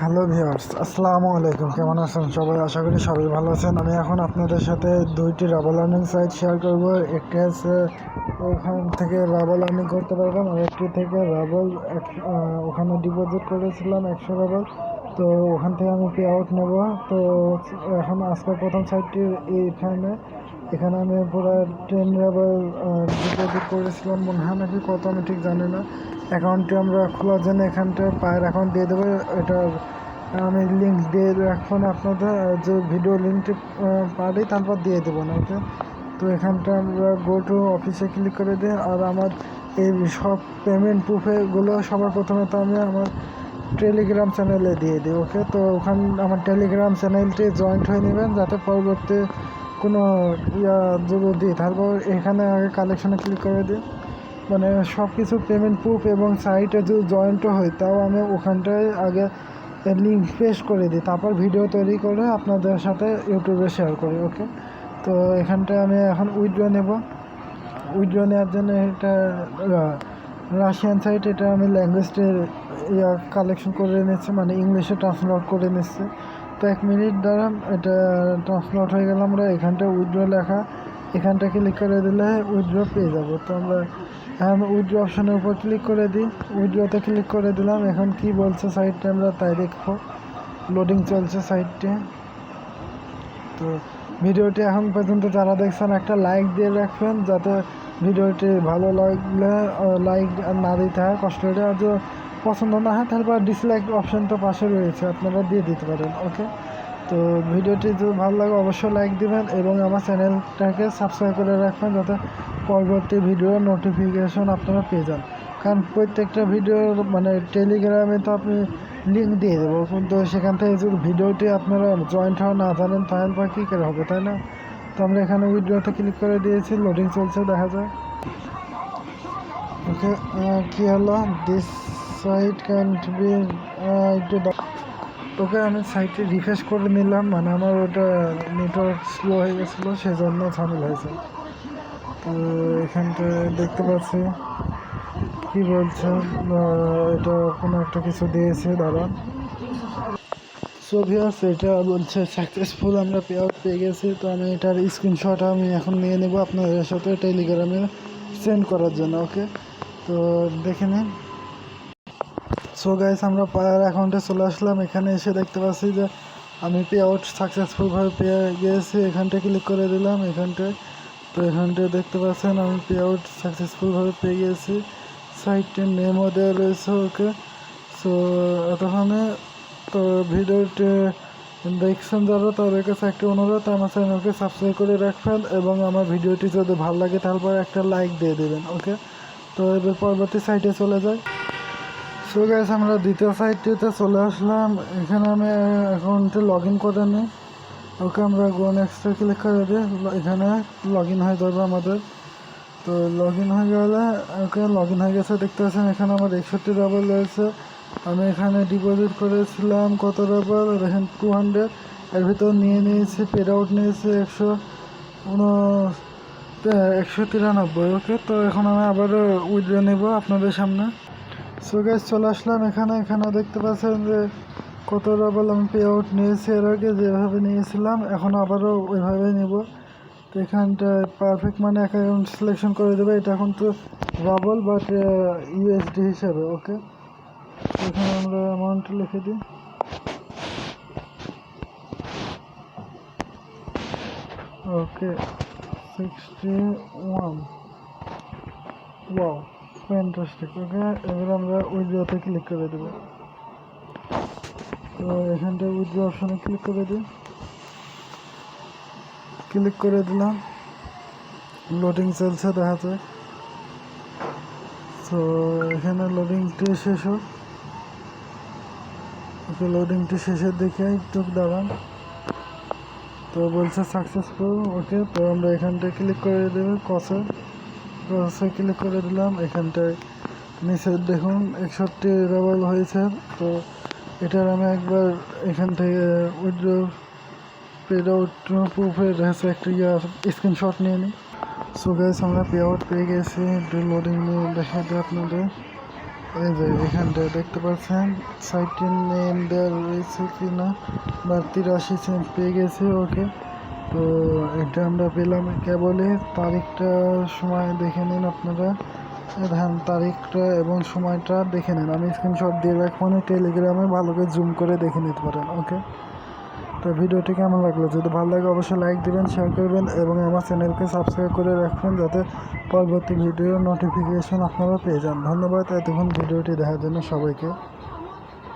Hello viewers, আসসালামু আলাইকুম। কেমন আছেন সবাই? আশা করি সবাই ভালো আছেন। আমি এখন আপনাদের সাথে দুইটি রাবার লার্নিং সাইট শেয়ার করব। একটি আছে ওখান থেকে রাবার লার্নিং করতে পারবেন, আর একটি থেকে রাবার ওখানে ডিপোজিট করেছিলাম 100 রাবার। তো ওখান থেকে আমি পে আউট নেব। তো এখন আজকে প্রথম সাইটটি এখানে আমি পুরো 10 রাবার ডিপোজিট করেছিলাম, মনে হয় নাকি কত আমি ঠিক জানি না। অ্যাকাউন্টটি আমরা খোলার জন্য এখানটায় পায়ের অ্যাকাউন্ট দিয়ে দেবো। এটার আমি লিঙ্ক দিয়ে রাখবো না আপনাদের, যে ভিডিও লিঙ্কটি পারি তারপর দিয়ে দেবো না, ওকে। তো এখানটা আমরা গো টু অফিসে ক্লিক করে দিই, আর আমার এই সব পেমেন্ট প্রুফেগুলো সবার প্রথমে তো আমি আমার টেলিগ্রাম চ্যানেলে দিয়ে দিই, ওকে। তো ওখানে আমার টেলিগ্রাম চ্যানেলটি জয়েন্ট হয়ে নেবেন, যাতে পরবর্তী কোনো যদি তারপর এখানে আগে কালেকশনে ক্লিক করে দিই। মানে সব কিছু পেমেন্ট প্রুফ এবং সাইটে যদি জয়েন্টও হয়, তাও আমি ওখানটায় আগে লিঙ্ক পেস্ট করে দিই, তারপর ভিডিও তৈরি করে আপনাদের সাথে ইউটিউবে শেয়ার করি, ওকে। তো এখানটায় আমি এখন উইথড্র নেব। উইথড্র নেওয়ার জন্য এটা রাশিয়ান সাইট, এটা আমি ল্যাঙ্গুয়েজটি কালেকশন করে নিচ্ছি, মানে ইংলিশে ট্রান্সলেট করে নিচ্ছি। তো 1 মিনিট দ্বারা এটা ট্রান্সলেট হয়ে গেলে আমরা এখানটা উইথড্র লেখা, এখানটা ক্লিক করে দিলে উইথড্র পেয়ে যাব। তো আমরা এখন উইথড্র অপশানের উপর ক্লিক করে দিই, উইথড্রতে ক্লিক করে দিলাম। এখন কি বলছে সাইটটা আমরা তাই দেখবো। লোডিং চলছে সাইটটি। তো ভিডিওটি এখন পর্যন্ত যারা দেখছেন একটা লাইক দিয়ে রাখবেন, যাতে ভিডিওটি ভালো লাগলে লাইক না দিতে হয়, কষ্ট করে। আর যদি পছন্দ না হয় তারপর ডিসলাইক অপশান তো পাশে রয়েছে, আপনারা দিয়ে দিতে পারেন, ওকে। তো ভিডিওটি যদি ভালো লাগে অবশ্যই লাইক দিবেন এবং আমার চ্যানেলটাকে সাবস্ক্রাইব করে রাখবেন, যাতে পরবর্তী ভিডিওর নোটিফিকেশন আপনারা পেয়ে যান। কারণ প্রত্যেকটা ভিডিওর মানে টেলিগ্রামে তো আপনি লিঙ্ক দিয়ে দেবো, কিন্তু সেখান থেকে যদি ভিডিওটি আপনারা জয়েন্ট হওয়া না জানেন তাহলে বা কী করে হবে, তাই না? তো আমরা এখানে উইথড্রতে ক্লিক করে দিয়েছি, লোডিং চলছে, দেখা যায়। ওকে, কী হলো, দিস সাইট ক্যান্ট বি একটু। ওকে, আমি সাইটটি রিফ্রেশ করে নিলাম, মানে আমার ওটা নেটওয়ার্ক স্লো হয়ে গেছিলো, সেই জন্য ঝামেলা হয়েছে। তো এখানটায় দেখতে পাচ্ছি কি বলছে, এটা কোনো একটা কিছু দিয়েছে, দাঁড়ান। সো ভিউয়ার্স, এটা বলছে সাকসেসফুল, আমরা পে আউট পেয়ে গেছি। তো আমি এটার স্ক্রিনশট আমি এখন নিয়ে নেব আপনাদের সাথে টেলিগ্রামে সেন্ড করার জন্য, ওকে। তো দেখে নিন। সো গাইস, আমরা পায়ার অ্যাকাউন্টে চলে আসলাম। এখানে এসে দেখতে পাচ্ছি যে আমি পে আউট সাকসেসফুলভাবে পেয়ে গিয়েছি। এখানটায় ক্লিক করে দিলাম, এখানটায়। তো এখানটায় দেখতে পাচ্ছেন আমি পে আউট সাকসেসফুলভাবে পেয়ে গিয়েছি। সাইটটির নেমও দেওয়া রয়েছে, ওকে। সো এতক্ষণে তো ভিডিওটি দেখছেন যারা, তাদের কাছে একটি অনুরোধ, আমার চ্যানেলকে সাবস্ক্রাইব করে রাখবেন এবং আমার ভিডিওটি যদি ভালো লাগে তারপর একটা লাইক দিয়ে দেবেন, ওকে। তো এবার পরবর্তী সাইটে চলে যাই। সো গাইস, আমরা দ্বিতীয় সাইটটিতে চলে আসলাম। এখানে আমি অ্যাকাউন্টে লগ ইন করে নিই, ওকে। আমরা গো নেক্সটে ক্লিক করে দিই, এখানে লগ ইন হয়ে যাবে আমাদের। তো লগ ইন হয়ে গেলে, ওকে, লগ ইন হয়ে গেছে দেখতে পাচ্ছেন। এখানে আমার 61 রাবার রয়েছে। আমি এখানে ডিপোজিট করেছিলাম কত রাবার, দেখেন 200। এর ভিতর নিয়ে নিয়েছি, পেড আউট নিয়েছি 193, ওকে। তো এখন আমি আবারও উইথড্র নেব আপনাদের সামনে। সো গাইস, চলে আসলাম এখানে দেখতে পাচ্ছেন যে কত রাবার আমি পে আউট নিয়েছি, এর আগে যেভাবে নিয়েছিলাম এখন আবারও ওইভাবেই নেব। তো এখানটায় পারফেক্ট মানে অ্যাকাউন্ট সিলেকশন করে দেবে। এটা এখন তো রাবল বাট ইউএসডি হিসাবে, ওকে। এখানে আমরা অ্যামাউন্ট লিখে দিই, ওকে, 61। ওয়াও, ফ্যান্টাস্টিক, ওকে। এবার আমরা উইথড্রতে ক্লিক করে দেবো। তো এখানটায় উইথড্র অপশানে ক্লিক করে দিই, ক্লিক করে দিলাম। লোডিং চলছে, দেখা যায়। তো এখানে লোডিংটি শেষ হোক, ওকে। লোডিংটি শেষের দিকে একটু দাঁড়ান। তো বলছে সাকসেসফুল, ওকে। তো আমরা এখানটায় ক্লিক করে দেবো, কসে ক্লিক করে দিলাম। এখানটায় নিচে দেখুন 61 রাবার হয়েছে। তো এটার আমি একবার এখান থেকে উইথড্র পেড আউট প্রুফের হচ্ছে একটা স্ক্রিনশট নিয়ে নিই। সো গাইস, আমরা পে আউট পেয়ে গেছি। একটু লোডিং নিয়ে দেখা যায় আপনাদের। এই যে এখানটা দেখতে পাচ্ছেন সাইটটির নেম দেওয়া রয়েছে কিনা, বা 83 সেন্ট পেয়ে গেছে। ওকে, তো এটা আমরা পেলাম কেবলই। তারিখটা সময় দেখে নিন আপনারা, হ্যাঁ তারিখটা এবং সময়টা দেখে নিন। আমি স্ক্রিনশট দিয়ে রাখবো, টেলিগ্রামে ভালো করে জুম করে দেখে নিতে পারেন। ওকে, তো ভিডিওটি কেমন লাগলো? যদি ভালো লাগে অবশ্যই লাইক দিবেন, শেয়ার করবেন এবং আমার চ্যানেলকে সাবস্ক্রাইব করে রাখবেন, যাতে পরবর্তী ভিডিওর নোটিফিকেশন আপনারা পেয়ে যান। ধন্যবাদ এতক্ষণ ভিডিওটি দেখার জন্য সবাইকে।